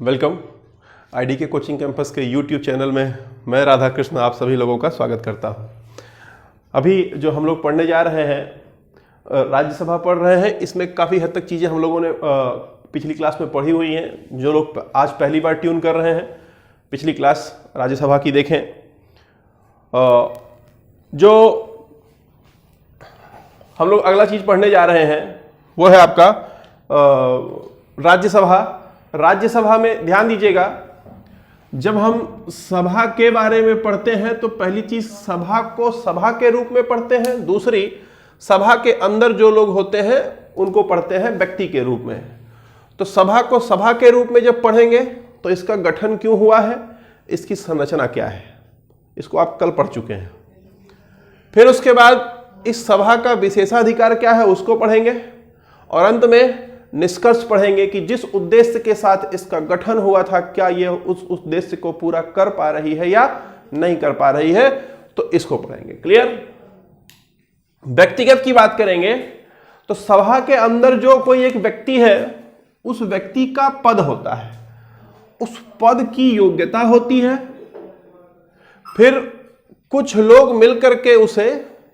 Welcome. ID के coaching campus के YouTube channel में मैं राधा कृष्ण आप सभी लोगों का स्वागत करता हूं। अभी जो हम लोग पढ़ने जा रहे हैं राज्यसभा पढ़ रहे हैं, इसमें काफ़ी हद तक चीज़ें हम लोगों ने पिछली क्लास में पढ़ी हुई हैं। जो लोग आज पहली बार ट्यून कर रहे हैं, पिछली क्लास राज्यसभा की देखें। जो हम लोग अगला चीज़ पढ़ने जा रहे हैं वो है आपका राज्यसभा। राज्यसभा में ध्यान दीजिएगा, जब हम सभा के बारे में पढ़ते हैं तो पहली चीज सभा को सभा के रूप में पढ़ते हैं, दूसरी सभा के अंदर जो लोग होते हैं उनको पढ़ते हैं व्यक्ति के रूप में। तो सभा को सभा के रूप में जब पढ़ेंगे तो इसका गठन क्यों हुआ है, इसकी संरचना क्या है, इसको आप कल पढ़ चुके हैं। फिर उसके बाद इस सभा का विशेषाधिकार क्या है उसको पढ़ेंगे, और अंत में निष्कर्ष पढ़ेंगे कि जिस उद्देश्य के साथ इसका गठन हुआ था क्या यह उस उद्देश्य को पूरा कर पा रही है या नहीं कर पा रही है, तो इसको पढ़ेंगे। क्लियर। व्यक्तिगत की बात करेंगे तो सभा के अंदर जो कोई एक व्यक्ति है उस व्यक्ति का पद होता है, उस पद की योग्यता होती है, फिर कुछ लोग मिलकर के उसे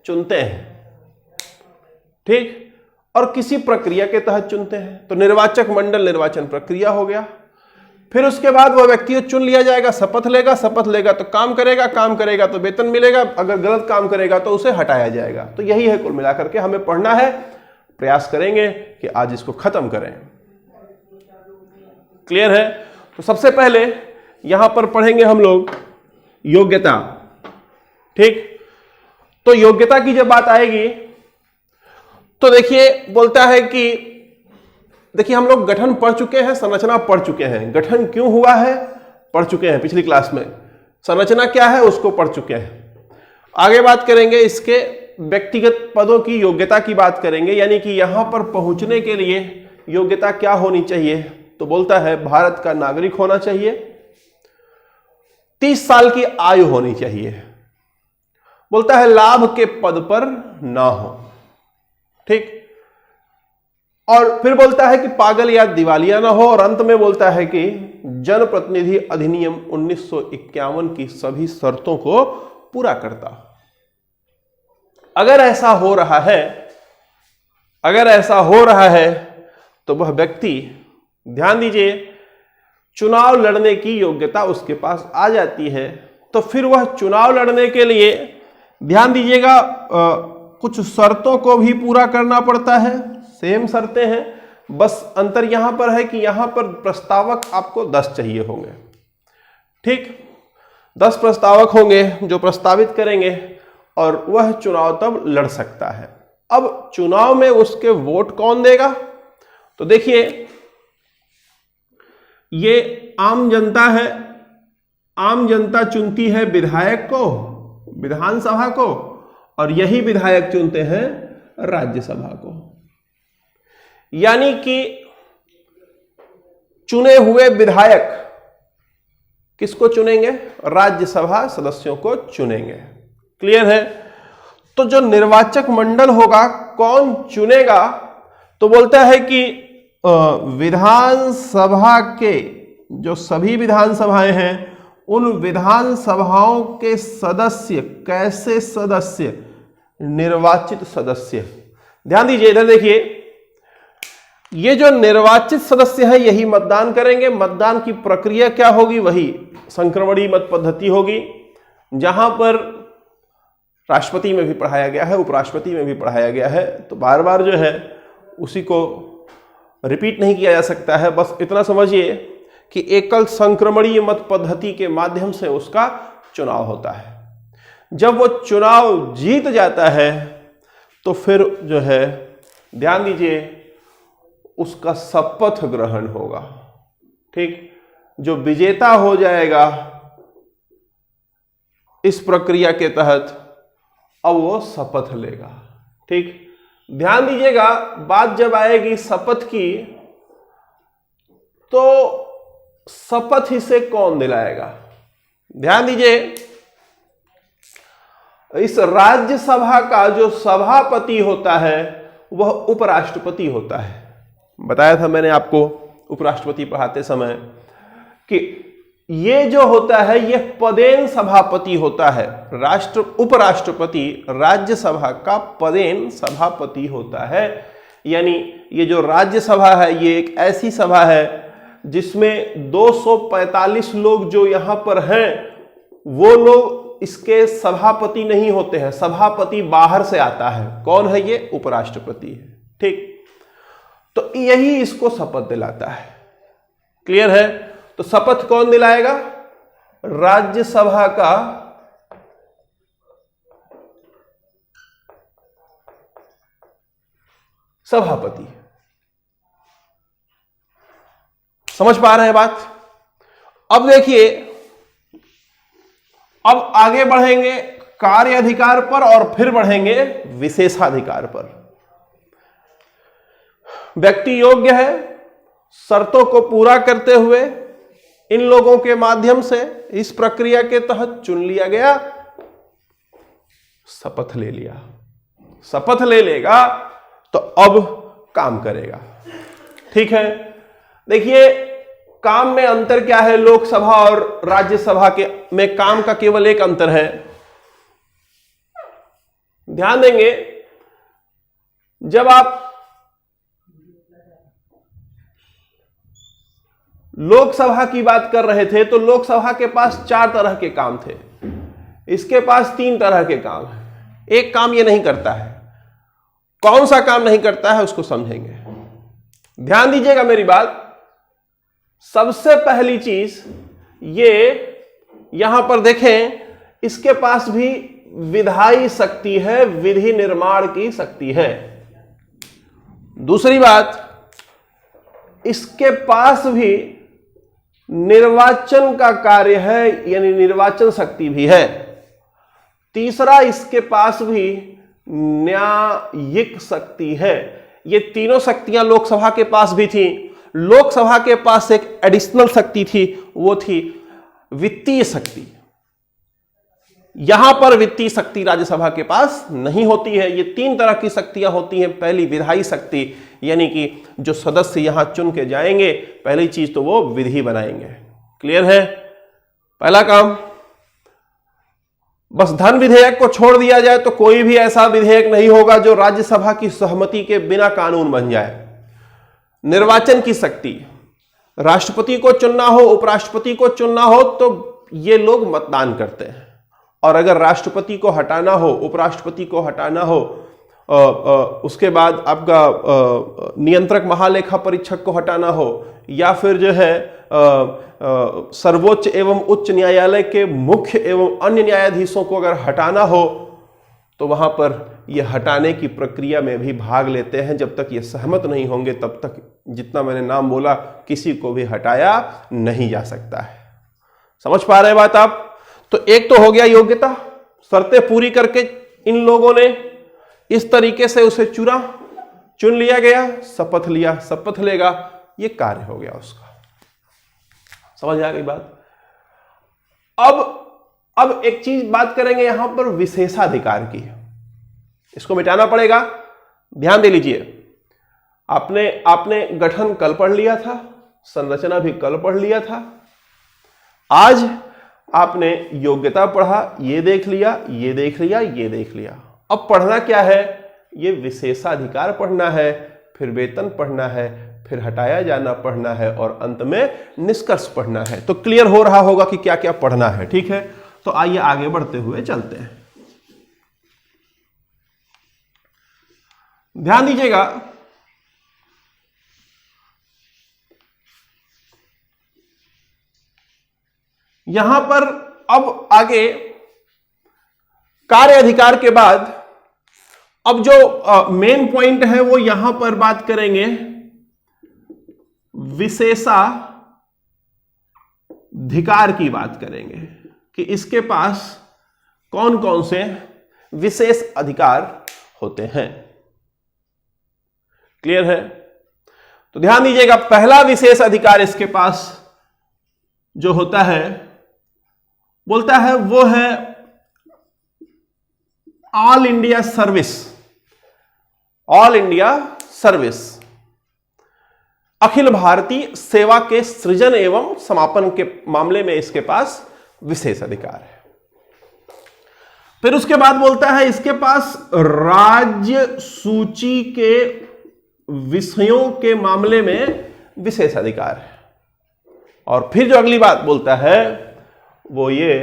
चुनते हैं, ठीक, और किसी प्रक्रिया के तहत चुनते हैं। तो निर्वाचक मंडल निर्वाचन प्रक्रिया हो गया। फिर उसके बाद वह व्यक्ति चुन लिया जाएगा, शपथ लेगा तो काम करेगा तो वेतन मिलेगा, अगर गलत काम करेगा तो उसे हटाया जाएगा। तो यही है कुल मिलाकर के हमें पढ़ना है। प्रयास करेंगे कि आज इसको खत्म करें। क्लियर है। तो सबसे पहले यहां पर पढ़ेंगे हम लोग योग्यता। ठीक। तो योग्यता की जब बात आएगी तो देखिए बोलता है कि देखिए हम लोग गठन पढ़ चुके हैं, संरचना पढ़ चुके हैं। गठन क्यों हुआ है पढ़ चुके हैं पिछली क्लास में, संरचना क्या है उसको पढ़ चुके हैं। आगे बात करेंगे इसके व्यक्तिगत पदों की योग्यता की बात करेंगे, यानी कि यहां पर पहुंचने के लिए योग्यता क्या होनी चाहिए। तो बोलता है भारत का नागरिक होना चाहिए, 30 साल की आयु होनी चाहिए, बोलता है लाभ के पद पर ना हो, ठीक, और फिर बोलता है कि पागल या दिवालिया ना हो, और अंत में बोलता है कि जनप्रतिनिधि अधिनियम 1951 की सभी शर्तों को पूरा करता हो। अगर ऐसा हो रहा है तो वह व्यक्ति, ध्यान दीजिए, चुनाव लड़ने की योग्यता उसके पास आ जाती है। तो फिर वह चुनाव लड़ने के लिए ध्यान दीजिएगा कुछ शर्तों को भी पूरा करना पड़ता है। सेम शर्तें हैं, बस अंतर यहां पर है कि यहां पर प्रस्तावक आपको 10 चाहिए होंगे, ठीक, 10 प्रस्तावक होंगे जो प्रस्तावित करेंगे और वह चुनाव तब लड़ सकता है। अब चुनाव में उसके वोट कौन देगा, तो देखिए ये आम जनता है, आम जनता चुनती है विधायक को, विधानसभा को, और यही विधायक चुनते हैं राज्यसभा को। यानी कि चुने हुए विधायक किसको चुनेंगे, राज्यसभा सदस्यों को चुनेंगे। क्लियर है। तो जो निर्वाचक मंडल होगा कौन चुनेगा, तो बोलता है कि विधानसभा के जो सभी विधानसभाएं हैं उन विधानसभाओं के सदस्य, कैसे सदस्य, निर्वाचित सदस्य। ध्यान दीजिए, इधर देखिए, ये जो निर्वाचित सदस्य है यही मतदान करेंगे। मतदान की प्रक्रिया क्या होगी, वही संक्रमणीय मत पद्धति होगी, जहां पर राष्ट्रपति में भी पढ़ाया गया है, उपराष्ट्रपति में भी पढ़ाया गया है। तो बार बार जो है उसी को रिपीट नहीं किया जा सकता है। बस इतना समझिए कि एकल संक्रमणीय मत पद्धति के माध्यम से उसका चुनाव होता है। जब वो चुनाव जीत जाता है तो फिर जो है ध्यान दीजिए उसका शपथ ग्रहण होगा, ठीक, जो विजेता हो जाएगा इस प्रक्रिया के तहत अब वो शपथ लेगा, ठीक। ध्यान दीजिएगा, बात जब आएगी शपथ की तो शपथ इसे कौन दिलाएगा। ध्यान दीजिए, इस राज्यसभा का जो सभापति होता है वह उपराष्ट्रपति होता है। बताया था मैंने आपको उपराष्ट्रपति पढ़ाते समय कि ये जो होता है ये पदेन सभापति होता है। उपराष्ट्रपति राज्यसभा का पदेन सभापति होता है। यानी ये जो राज्यसभा है ये एक ऐसी सभा है जिसमें 245 लोग जो यहां पर हैं वो लोग इसके सभापति नहीं होते हैं। सभापति बाहर से आता है। कौन है ये? उपराष्ट्रपति है। ठीक, तो यही इसको शपथ दिलाता है। क्लियर है? तो शपथ कौन दिलाएगा? राज्यसभा का सभापति। समझ पा रहे हैं बात? अब देखिए, अब आगे बढ़ेंगे कार्य अधिकार पर और फिर बढ़ेंगे विशेषाधिकार पर। व्यक्ति योग्य है, शर्तों को पूरा करते हुए इन लोगों के माध्यम से इस प्रक्रिया के तहत चुन लिया गया, शपथ ले लिया। शपथ ले लेगा तो अब काम करेगा। ठीक है, देखिए काम में अंतर क्या है? लोकसभा और राज्यसभा के में काम का केवल एक अंतर है। ध्यान देंगे, जब आप लोकसभा की बात कर रहे थे तो लोकसभा के पास 4 तरह के काम थे, इसके पास 3 तरह के काम है। एक काम ये नहीं करता है। कौन सा काम नहीं करता है उसको समझेंगे। ध्यान दीजिएगा मेरी बात। सबसे पहली चीज ये यहां पर देखें, इसके पास भी विधायी शक्ति है, विधि निर्माण की शक्ति है। दूसरी बात, इसके पास भी निर्वाचन का कार्य है, यानी निर्वाचन शक्ति भी है। तीसरा, इसके पास भी न्यायिक शक्ति है। ये तीनों शक्तियां लोकसभा के पास भी थी। लोकसभा के पास एक एडिशनल शक्ति थी, वो थी वित्तीय शक्ति। यहां पर वित्तीय शक्ति राज्यसभा के पास नहीं होती है। ये 3 तरह की शक्तियां होती हैं। पहली विधायी शक्ति, यानी कि जो सदस्य यहां चुन के जाएंगे, पहली चीज तो वो विधि बनाएंगे। क्लियर है? पहला काम, बस धन विधेयक को छोड़ दिया जाए तो कोई भी ऐसा विधेयक नहीं होगा जो राज्यसभा की सहमति के बिना कानून बन जाए। निर्वाचन की शक्ति, राष्ट्रपति को चुनना हो, उपराष्ट्रपति को चुनना हो तो ये लोग मतदान करते हैं। और अगर राष्ट्रपति को हटाना हो, उपराष्ट्रपति को हटाना हो, उसके बाद आपका नियंत्रक महालेखा परीक्षक को हटाना हो, या फिर जो है सर्वोच्च एवं उच्च न्यायालय के मुख्य एवं अन्य न्यायाधीशों को अगर हटाना हो, तो वहां पर ये हटाने की प्रक्रिया में भी भाग लेते हैं। जब तक ये सहमत नहीं होंगे तब तक, जितना मैंने नाम बोला, किसी को भी हटाया नहीं जा सकता है। समझ पा रहे हैं बात आप? तो एक तो हो गया योग्यता, शर्तें पूरी करके इन लोगों ने इस तरीके से उसे चुन लिया गया, शपथ लिया, शपथ लेगा, ये कार्य हो गया उसका। समझ आ गई बात? अब एक चीज बात करेंगे यहां पर विशेषाधिकार की। इसको मिटाना पड़ेगा। ध्यान दे लीजिए, आपने गठन कल पढ़ लिया था, संरचना भी कल पढ़ लिया था। आज आपने योग्यता पढ़ा, ये देख लिया, ये देख लिया, ये देख लिया। अब पढ़ना क्या है? ये विशेषाधिकार पढ़ना है, फिर वेतन पढ़ना है, फिर हटाया जाना पढ़ना है, और अंत में निष्कर्ष पढ़ना है। तो क्लियर हो रहा होगा कि क्या क्या पढ़ना है। ठीक है, तो आइए आगे बढ़ते हुए चलते हैं। ध्यान दीजिएगा, यहां पर अब आगे कार्य अधिकार के बाद अब जो मेन पॉइंट है वो यहां पर बात करेंगे विशेषाधिकार की बात करेंगे कि इसके पास कौन कौन से विशेष अधिकार होते हैं। क्लियर है? तो ध्यान दीजिएगा, पहला विशेष अधिकार इसके पास जो होता है, बोलता है वो है all India service. All India service, अखिल भारतीय सेवा के सृजन एवं समापन के मामले में इसके पास विशेष अधिकार है। फिर उसके बाद बोलता है इसके पास राज्य सूची के विषयों के मामले में विशेष अधिकार है। और फिर जो अगली बात बोलता है वो ये,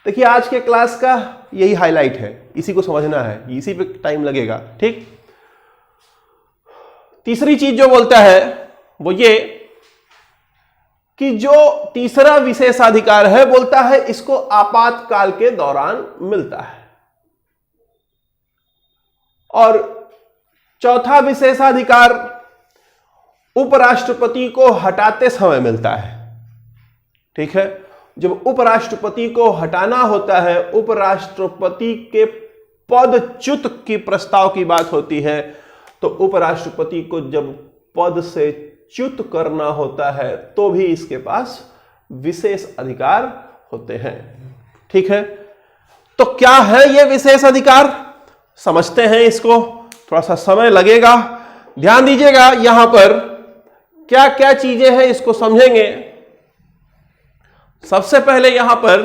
देखिए आज के क्लास का यही हाईलाइट है, इसी को समझना है, इसी पे टाइम लगेगा, ठीक। तीसरी चीज जो बोलता है वो ये कि जो तीसरा विशेषाधिकार है, बोलता है इसको आपातकाल के दौरान मिलता है। और चौथा विशेषाधिकार उपराष्ट्रपति को हटाते समय मिलता है, ठीक है। जब उपराष्ट्रपति को हटाना होता है, उपराष्ट्रपति के पदच्युत की प्रस्ताव की बात होती है, तो उपराष्ट्रपति को जब पद से च्युत करना होता है तो भी इसके पास विशेष अधिकार होते हैं, ठीक है। तो क्या है ये विशेष अधिकार, समझते हैं इसको, थोड़ा सा समय लगेगा। ध्यान दीजिएगा यहां पर क्या क्या चीजें हैं इसको समझेंगे। सबसे पहले यहां पर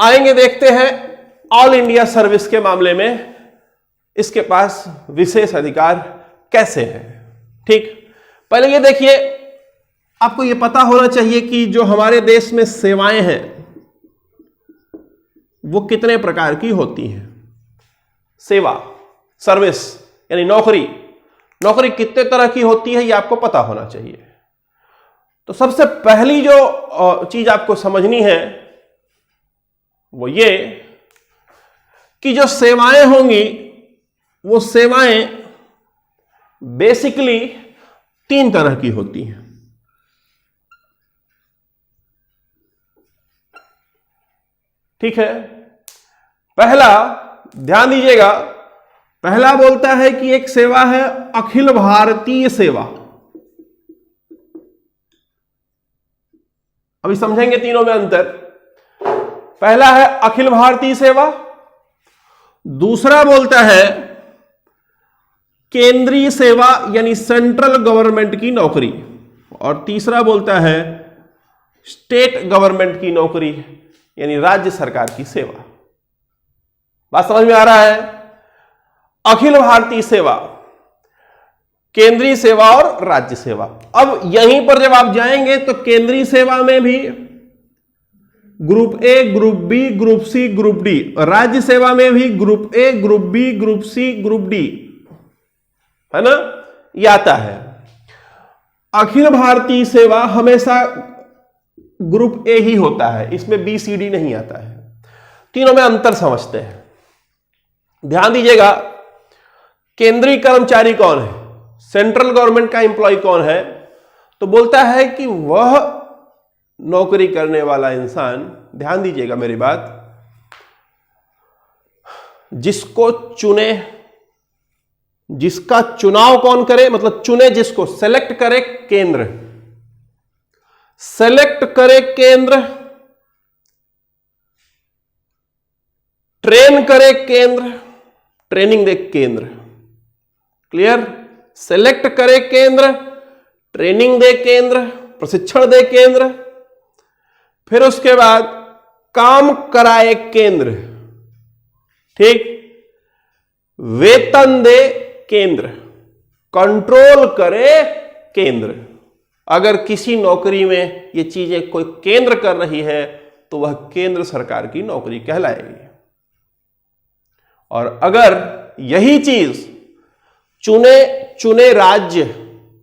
आएंगे, देखते हैं ऑल इंडिया सर्विस के मामले में इसके पास विशेष अधिकार कैसे है, ठीक। पहले ये देखिए, आपको ये पता होना चाहिए कि जो हमारे देश में सेवाएं हैं वो कितने प्रकार की होती हैं। सेवा, सर्विस यानी नौकरी, नौकरी कितने तरह की होती है ये आपको पता होना चाहिए। तो सबसे पहली जो चीज आपको समझनी है वो ये कि जो सेवाएं होंगी वो सेवाएं बेसिकली 3 तरह की होती हैं। ठीक है, पहला ध्यान दीजिएगा, पहला बोलता है कि एक सेवा है अखिल भारतीय सेवा। अभी समझेंगे तीनों में अंतर। पहला है अखिल भारतीय सेवा, दूसरा बोलता है केंद्रीय सेवा यानी सेंट्रल गवर्नमेंट की नौकरी, और तीसरा बोलता है स्टेट गवर्नमेंट की नौकरी यानी राज्य सरकार की सेवा। बात समझ में आ रहा है? अखिल भारतीय सेवा, केंद्रीय सेवा और राज्य सेवा। अब यहीं पर जब आप जाएंगे तो केंद्रीय सेवा में भी group A, group B, group C, group D, राज्य सेवा में भी group A, group B, group C, group D, है ना, ये आता है। अखिल भारतीय सेवा हमेशा ग्रुप ए ही होता है, इसमें बी सी डी नहीं आता है। तीनों में अंतर समझते हैं। ध्यान दीजिएगा, केंद्रीय कर्मचारी कौन है, सेंट्रल गवर्नमेंट का एम्प्लॉय कौन है, तो बोलता है कि वह नौकरी करने वाला इंसान, ध्यान दीजिएगा मेरी बात, जिसको चुने, जिसका चुनाव कौन करे, मतलब चुने जिसको, सेलेक्ट करे केंद्र, सेलेक्ट करे केंद्र, ट्रेन करे केंद्र, ट्रेनिंग दे केंद्र। क्लियर? सेलेक्ट करे केंद्र, ट्रेनिंग दे केंद्र, प्रशिक्षण दे केंद्र, फिर उसके बाद काम कराए केंद्र, ठीक, वेतन दे केंद्र, कंट्रोल करे केंद्र। अगर किसी नौकरी में ये चीजें कोई केंद्र कर रही है तो वह केंद्र सरकार की नौकरी कहलाएगी। और अगर यही चीज चुने राज्य,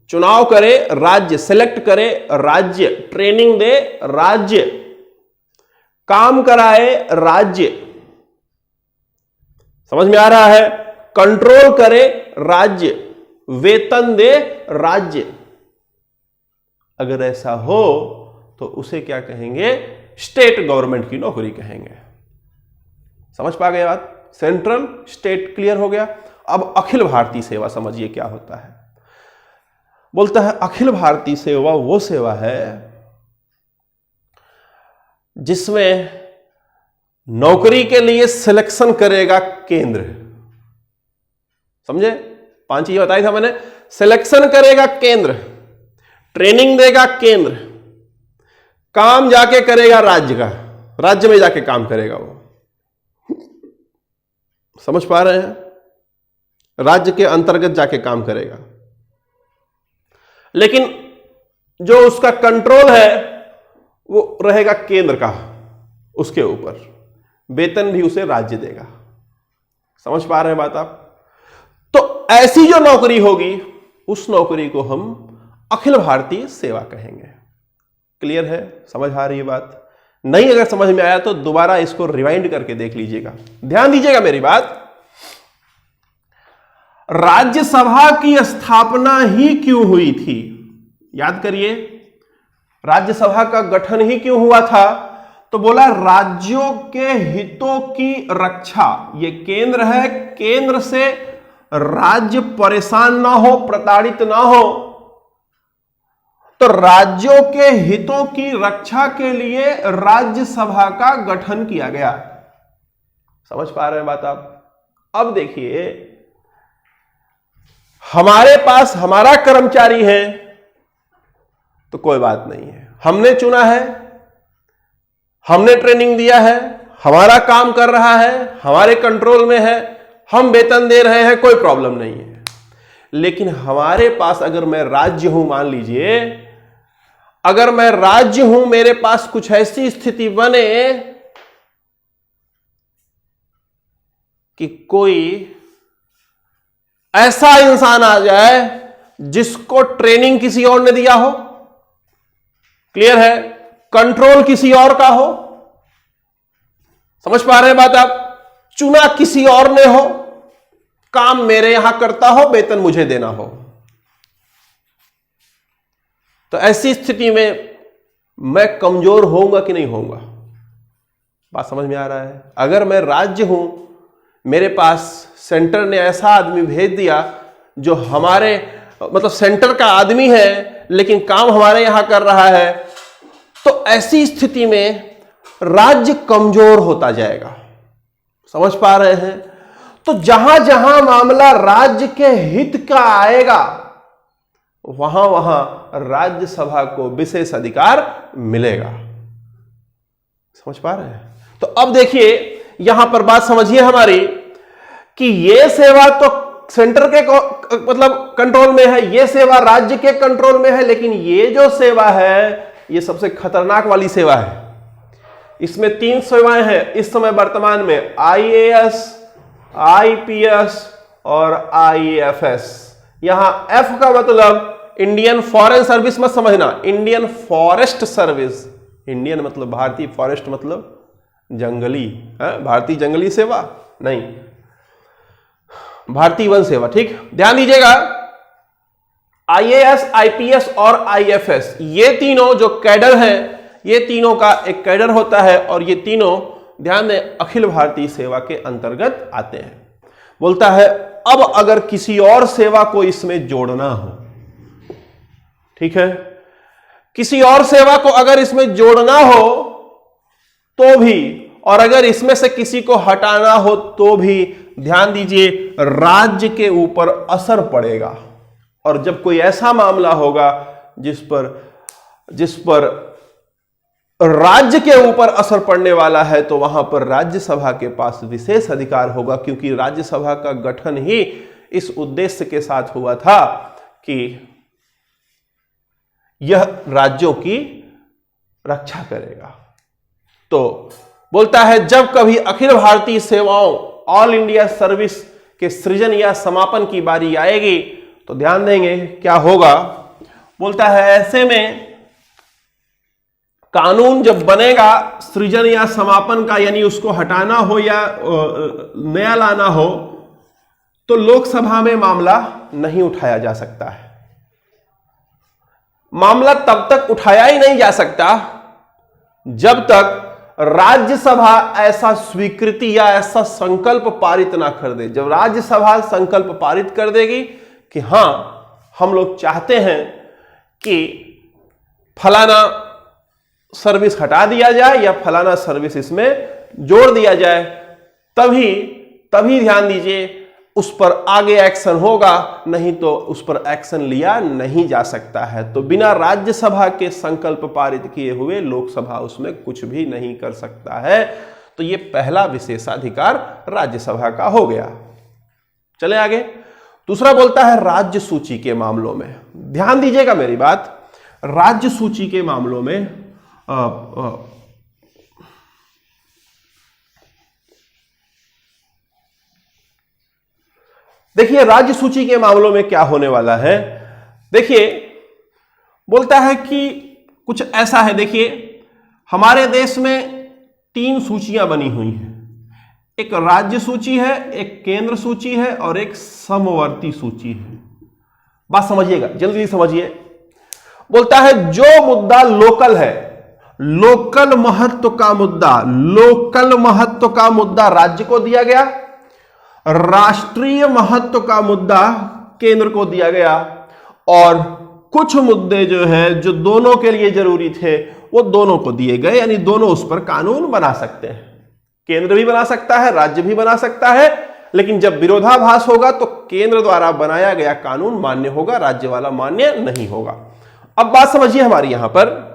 चुनाव करे राज्य, सेलेक्ट करे राज्य, ट्रेनिंग दे राज्य, काम कराए राज्य, समझ में आ रहा है, कंट्रोल करे राज्य, वेतन दे राज्य, अगर ऐसा हो तो उसे क्या कहेंगे, स्टेट गवर्नमेंट की नौकरी कहेंगे। समझ पा गए बात? सेंट्रल स्टेट क्लियर हो गया। अब अखिल भारतीय सेवा समझिए क्या होता है। बोलता है अखिल भारतीय सेवा वो सेवा है जिसमें नौकरी के लिए सिलेक्शन करेगा केंद्र। समझे? 5 चीजें बताई था मैंने। सिलेक्शन करेगा केंद्र, ट्रेनिंग देगा केंद्र, काम जाके करेगा राज्य का, राज्य में जाके काम करेगा वो। समझ पा रहे हैं? राज्य के अंतर्गत जाके काम करेगा, लेकिन जो उसका कंट्रोल है वो रहेगा केंद्र का, उसके ऊपर वेतन भी उसे राज्य देगा। समझ पा रहे हैं बात आप? तो ऐसी जो नौकरी होगी उस नौकरी को हम अखिल भारतीय सेवा कहेंगे। क्लियर है? समझ आ रही है बात? नहीं अगर समझ में आया तो दोबारा इसको रिवाइंड करके देख लीजिएगा, ध्यान दीजिएगा मेरी बात। राज्यसभा की स्थापना ही क्यों हुई थी? याद करिए, राज्यसभा का गठन ही क्यों हुआ था? तो बोला राज्यों के हितों की रक्षा। ये केंद्र है, केंद्र से राज्य परेशान ना हो, प्रताड़ित ना हो, तो राज्यों के हितों की रक्षा के लिए राज्यसभा का गठन किया गया। समझ पा रहे हैं बात आप? अब देखिए, हमारे पास हमारा कर्मचारी है तो कोई बात नहीं है, हमने चुना है, हमने ट्रेनिंग दिया है, हमारा काम कर रहा है, हमारे कंट्रोल में है, हम वेतन दे रहे हैं, कोई प्रॉब्लम नहीं है। लेकिन हमारे पास अगर मैं राज्य हूं, मान लीजिए अगर मैं राज्य हूं, मेरे पास कुछ ऐसी स्थिति बने कि कोई ऐसा इंसान आ जाए जिसको ट्रेनिंग किसी और ने दिया हो, क्लियर है, कंट्रोल किसी और का हो, समझ पा रहे हैं बात आप, चुना किसी और ने हो, काम मेरे यहां करता हो, वेतन मुझे देना हो, तो ऐसी स्थिति में मैं कमजोर होऊंगा कि नहीं होऊंगा? बात समझ में आ रहा है? अगर मैं राज्य हूं, मेरे पास सेंटर ने ऐसा आदमी भेज दिया जो हमारे मतलब सेंटर का आदमी है लेकिन काम हमारे यहां कर रहा है, तो ऐसी स्थिति में राज्य कमजोर होता जाएगा। समझ पा रहे हैं? तो जहां जहां मामला राज्य के हित का आएगा वहां वहां राज्यसभा को विशेष अधिकार मिलेगा। समझ पा रहे हैं? तो अब देखिए, यहां पर बात समझिए हमारी कि ये सेवा तो सेंटर के मतलब कंट्रोल में है, ये सेवा राज्य के कंट्रोल में है, लेकिन ये जो सेवा है ये सबसे खतरनाक वाली सेवा है। इसमें 3 सेवाएं हैं इस समय वर्तमान में, IAS, IPS और IAFS। यहां F का मतलब इंडियन फॉरेन सर्विस मत समझना, इंडियन फॉरेस्ट सर्विस। इंडियन मतलब भारतीय, फॉरेस्ट मतलब जंगली, भारतीय जंगली सेवा नहीं, भारतीय वन सेवा। ठीक, ध्यान दीजिएगा, IAS, IPS और IFS ये तीनों जो कैडर हैं, ये तीनों का एक कैडर होता है और ये तीनों, ध्यान दें, अखिल भारतीय सेवा के अंतर्गत आते हैं। बोलता है अब अगर किसी और सेवा को इसमें जोड़ना हो, ठीक है, किसी और सेवा को अगर इसमें जोड़ना हो तो भी, और अगर इसमें से किसी को हटाना हो तो भी, ध्यान दीजिए, राज्य के ऊपर असर पड़ेगा। और जब कोई ऐसा मामला होगा जिस पर राज्य के ऊपर असर पड़ने वाला है, तो वहां पर राज्यसभा के पास विशेष अधिकार होगा, क्योंकि राज्यसभा का गठन ही इस उद्देश्य के साथ हुआ था कि यह राज्यों की रक्षा करेगा। तो बोलता है जब कभी अखिल भारतीय सेवाओं, ऑल इंडिया सर्विस के सृजन या समापन की बारी आएगी तो ध्यान देंगे क्या होगा। बोलता है ऐसे में कानून जब बनेगा सृजन या समापन का, यानी उसको हटाना हो या नया लाना हो, तो लोकसभा में मामला नहीं उठाया जा सकता है। मामला तब तक उठाया ही नहीं जा सकता जब तक राज्यसभा ऐसा स्वीकृति या ऐसा संकल्प पारित ना कर दे। जब राज्यसभा संकल्प पारित कर देगी कि हां हम लोग चाहते हैं कि फलाना सर्विस हटा दिया जाए या फलाना सर्विस इसमें जोड़ दिया जाए, तभी ध्यान दीजिए उस पर आगे एक्शन होगा, नहीं तो उस पर एक्शन लिया नहीं जा सकता है। तो बिना राज्यसभा के संकल्प पारित किए हुए लोकसभा उसमें कुछ भी नहीं कर सकता है। तो ये पहला विशेषाधिकार राज्यसभा का हो गया। चले आगे। दूसरा बोलता है राज्य सूची के मामलों में। ध्यान दीजिएगा मेरी बात। राज्य सूची के मामलों में देखिए, राज्य सूची के मामलों में क्या होने वाला है। देखिए, बोलता है कि कुछ ऐसा है। देखिए, हमारे देश में 3 सूचियां बनी हुई हैं। एक राज्य सूची है, एक केंद्र सूची है और एक समवर्ती सूची है। बात समझिएगा, जल्दी समझिए। बोलता है जो मुद्दा लोकल है, लोकल महत्व का मुद्दा, लोकल महत्व का मुद्दा राज्य को दिया गया, राष्ट्रीय महत्व का मुद्दा केंद्र को दिया गया, और कुछ मुद्दे जो है जो दोनों के लिए जरूरी थे वो दोनों को दिए गए, यानी दोनों उस पर कानून बना सकते हैं। केंद्र भी बना सकता है, राज्य भी बना सकता है, लेकिन जब विरोधाभास होगा तो केंद्र द्वारा बनाया गया कानून मान्य होगा, राज्य वाला मान्य नहीं होगा। अब बात समझिए हमारी यहां पर,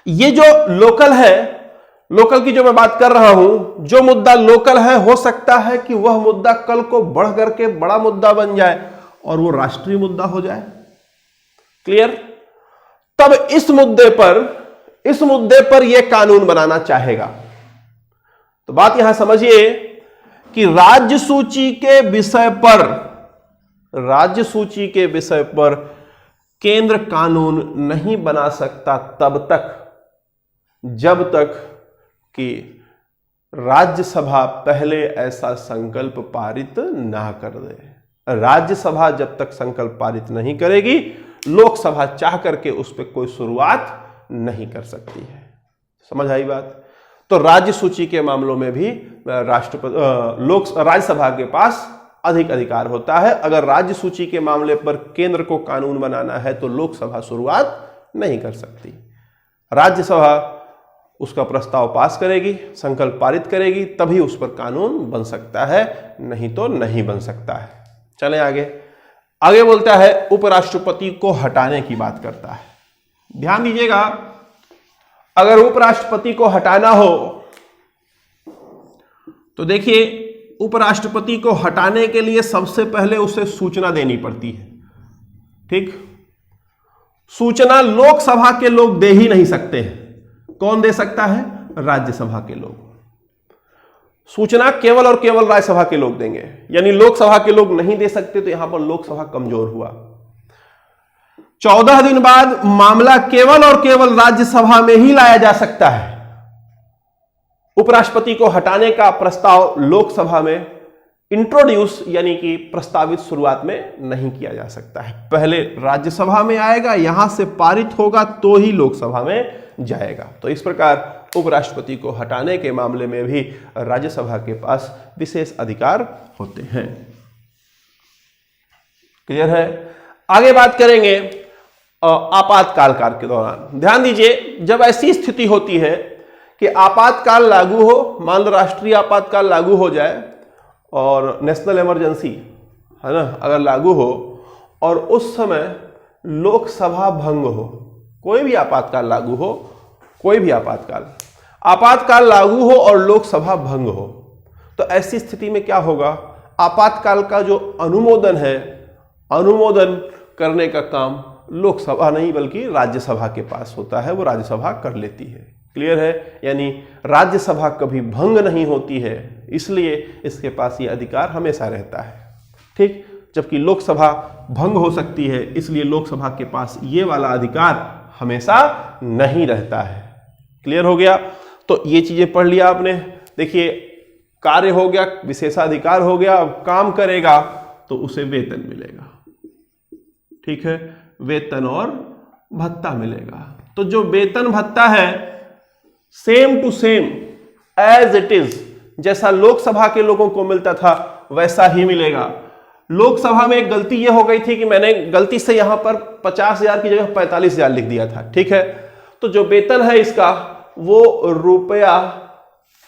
ये जो लोकल है, लोकल की जो मैं बात कर रहा हूं, जो मुद्दा लोकल है, हो सकता है कि वह मुद्दा कल को बढ़ करके बड़ा मुद्दा बन जाए और वो राष्ट्रीय मुद्दा हो जाए। क्लियर? तब इस मुद्दे पर यह कानून बनाना चाहेगा। तो बात यहां समझिए कि राज्य सूची के विषय पर केंद्र कानून नहीं बना सकता तब तक जब तक कि राज्यसभा पहले ऐसा संकल्प पारित ना कर दे। राज्यसभा जब तक संकल्प पारित नहीं करेगी, लोकसभा चाह करके उस पर कोई शुरुआत नहीं कर सकती है। समझ आई बात? तो राज्य सूची के मामलों में भी राज्यसभा के पास अधिक अधिकार होता है। अगर राज्य सूची के मामले पर केंद्र को कानून बनाना है तो लोकसभा शुरुआत नहीं कर सकती। राज्यसभा उसका प्रस्ताव पास करेगी, संकल्प पारित करेगी, तभी उस पर कानून बन सकता है, नहीं तो नहीं बन सकता है। चलें आगे बोलता है उपराष्ट्रपति को हटाने की बात करता है। ध्यान दीजिएगा, अगर उपराष्ट्रपति को हटाना हो तो देखिए, उपराष्ट्रपति को हटाने के लिए सबसे पहले उसे सूचना देनी पड़ती है। ठीक? सूचना लोकसभा के लोग दे ही नहीं सकते हैं। कौन दे सकता है? राज्यसभा के लोग। सूचना केवल और केवल राज्यसभा के लोग देंगे, यानी लोकसभा के लोग नहीं दे सकते। तो यहां पर लोकसभा कमजोर हुआ। 14 दिन बाद मामला केवल और केवल राज्यसभा में ही लाया जा सकता है। उपराष्ट्रपति को हटाने का प्रस्ताव लोकसभा में इंट्रोड्यूस, यानी कि प्रस्तावित, शुरुआत में नहीं किया जा सकता है। पहले राज्यसभा में आएगा, यहां से पारित होगा तो ही लोकसभा में जाएगा। तो इस प्रकार उपराष्ट्रपति को हटाने के मामले में भी राज्यसभा के पास विशेष अधिकार होते हैं। क्लियर है? आगे बात करेंगे आपातकाल के दौरान। ध्यान दीजिए, जब ऐसी स्थिति होती है कि आपातकाल लागू हो, मान लो राष्ट्रीय आपातकाल लागू हो जाए और नेशनल इमरजेंसी, है ना, अगर लागू हो और उस समय लोकसभा भंग हो, कोई भी आपातकाल लागू हो, कोई भी आपातकाल लागू हो और लोकसभा भंग हो, तो ऐसी स्थिति में क्या होगा? आपातकाल का जो अनुमोदन है, अनुमोदन करने का काम लोकसभा नहीं बल्कि राज्यसभा के पास होता है, वो राज्यसभा कर लेती है। क्लियर है? यानी राज्यसभा कभी भंग नहीं होती है, इसलिए इसके पास ये अधिकार हमेशा रहता है। ठीक? जबकि लोकसभा भंग हो सकती है, इसलिए लोकसभा के पास ये वाला अधिकार हमेशा नहीं रहता है। क्लियर हो गया? तो ये चीजें पढ़ लिया आपने। देखिए, कार्य हो गया, विशेषाधिकार हो गया। अब काम करेगा तो उसे वेतन मिलेगा। ठीक है? वेतन और भत्ता मिलेगा। तो जो वेतन भत्ता है same to same as it is, जैसा लोकसभा के लोगों को मिलता था वैसा ही मिलेगा। लोकसभा में एक गलती यह हो गई थी कि मैंने गलती से यहां पर 50,000 की जगह 45,000 लिख दिया था। ठीक है? तो जो वेतन है इसका वो रुपया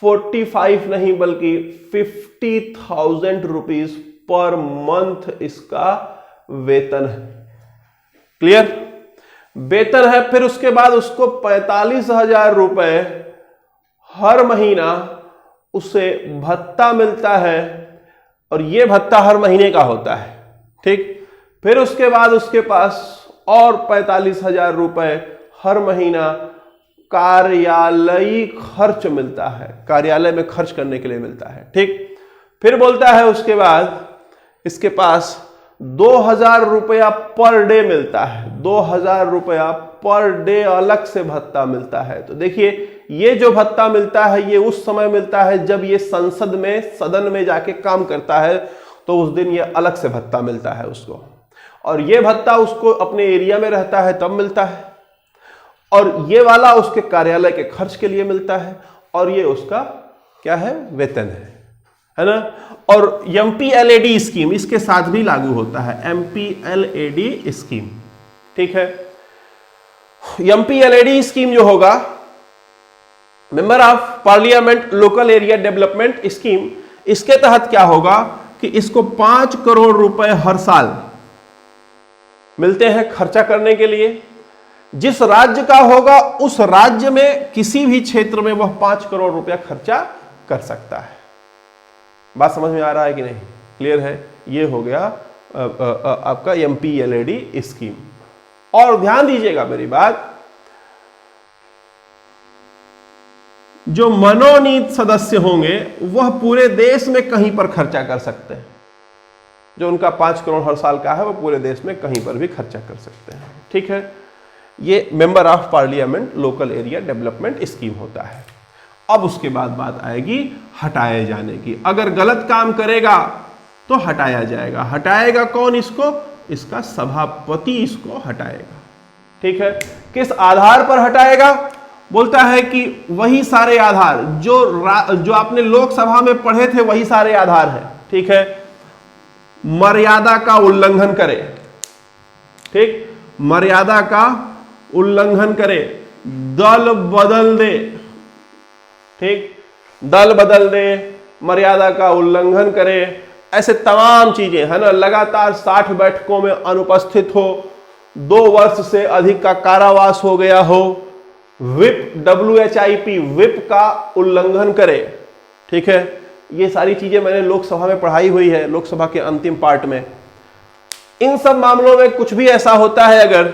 45 नहीं बल्कि 50,000 रुपीज पर मंथ इसका वेतन है। क्लियर? वेतन है। फिर उसके बाद उसको 45,000 रुपए हर महीना उसे भत्ता मिलता है और यह भत्ता हर महीने का होता है। ठीक। फिर उसके बाद उसके पास और 45,000 रुपए हर महीना कार्यालयी खर्च मिलता है, कार्यालय में खर्च करने के लिए मिलता है। ठीक। फिर बोलता है उसके बाद इसके पास 2,000 रुपया पर डे मिलता है, 2,000 रुपया पर डे अलग से भत्ता मिलता है। तो देखिए ये जो भत्ता मिलता है ये उस समय मिलता है जब ये संसद में, सदन में जाके काम करता है, तो उस दिन ये अलग से भत्ता मिलता है उसको। और ये भत्ता उसको अपने एरिया में रहता है तब मिलता है, और ये वाला उसके कार्यालय के खर्च के लिए मिलता है, और ये उसका क्या है, वेतन है ना। और MPLAD स्कीम इसके साथ भी लागू होता है, MPLAD स्कीम। ठीक है। MPLAD स्कीम जो होगा, member of parliament local area development scheme, इसके तहत क्या होगा कि इसको 5 करोड़ रुपए हर साल मिलते हैं खर्चा करने के लिए। जिस राज्य का होगा उस राज्य में किसी भी क्षेत्र में वह 5 करोड़ रुपया खर्चा कर सकता है। बात समझ में आ रहा है कि नहीं? क्लियर है? ये हो गया आपका MPLAD स्कीम। और ध्यान दीजिएगा मेरी बात, जो मनोनीत सदस्य होंगे वह पूरे देश में कहीं पर खर्चा कर सकते हैं। जो उनका 5 करोड़ हर साल का है वह पूरे देश में कहीं पर भी खर्चा कर सकते हैं। ठीक है। ये member of parliament local area development scheme होता है। अब उसके बाद बात आएगी हटाए जाने की। अगर गलत काम करेगा तो हटाया जाएगा। हटाएगा कौन इसको? इसका सभापति इसको हटाएगा। ठीक है। किस आधार पर हटाएगा? बोलता है कि वही सारे आधार जो आपने लोकसभा में पढ़े थे वही सारे आधार हैं। ठीक है। मर्यादा का उल्लंघन करे। ठीक। मर्यादा का उल्लंघन करे, दल बदल दे। ठीक। दल बदल दे, मर्यादा का उल्लंघन करे, ऐसे तमाम चीजें है ना। लगातार 60 बैठकों में अनुपस्थित हो, 2 वर्ष से अधिक का कारावास हो गया हो, व्हिप WHIP व्हिप का उल्लंघन करे। ठीक है। ये सारी चीजें मैंने लोकसभा में पढ़ाई हुई है, लोकसभा के अंतिम पार्ट में। इन सब मामलों में कुछ भी ऐसा होता है अगर,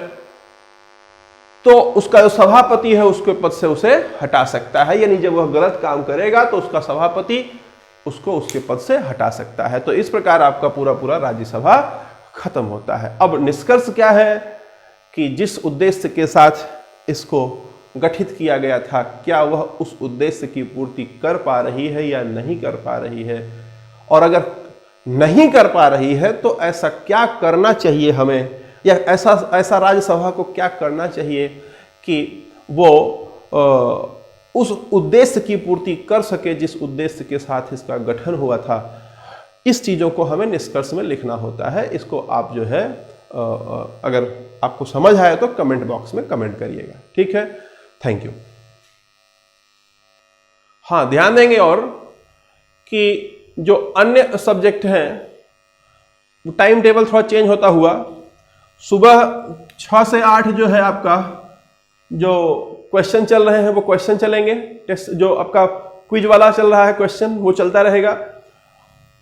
तो उसका जो सभापति है उसके पद से उसे हटा सकता है। यानी जब वह गलत काम करेगा तो उसका सभापति उसको उसके पद से हटा सकता है। तो इस प्रकार आपका पूरा पूरा राज्यसभा खत्म होता है। अब निष्कर्ष क्या है कि जिस उद्देश्य के साथ इसको गठित किया गया था, क्या वह उस उद्देश्य की पूर्ति कर पा रही है या नहीं कर पा रही है? और अगर नहीं कर पा रही है तो ऐसा क्या करना चाहिए हमें, या ऐसा राज्यसभा को क्या करना चाहिए कि वो उस उद्देश्य की पूर्ति कर सके जिस उद्देश्य के साथ इसका गठन हुआ था। इस चीज़ों को हमें निष्कर्ष में लिखना होता है। इसको आप जो है अगर आपको समझ आए तो कमेंट बॉक्स में कमेंट करिएगा। ठीक है। Thank you. हाँ, ध्यान देंगे और कि जो अन्य सब्जेक्ट हैं टाइम टेबल थोड़ा चेंज होता हुआ, सुबह 6 से 8 जो है आपका जो क्वेश्चन चल रहे हैं वो क्वेश्चन चलेंगे। टेस्ट जो आपका क्विज वाला चल रहा है क्वेश्चन वो चलता रहेगा।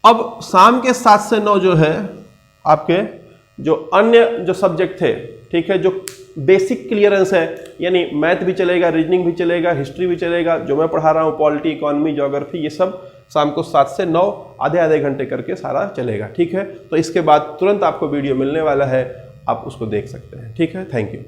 अब शाम के 7 से 9 जो है आपके जो अन्य जो सब्जेक्ट थे, ठीक है, जो बेसिक क्लियरेंस है, यानी मैथ भी चलेगा, रीजनिंग भी चलेगा, हिस्ट्री भी चलेगा, जो मैं पढ़ा रहा हूँ पॉलिटी, इकोनॉमी, ज्योग्राफी, ये सब शाम को 7 से 9 आधे घंटे करके सारा चलेगा। ठीक है। तो इसके बाद तुरंत आपको वीडियो मिलने वाला है, आप उसको देख सकते हैं। ठीक है। Thank you.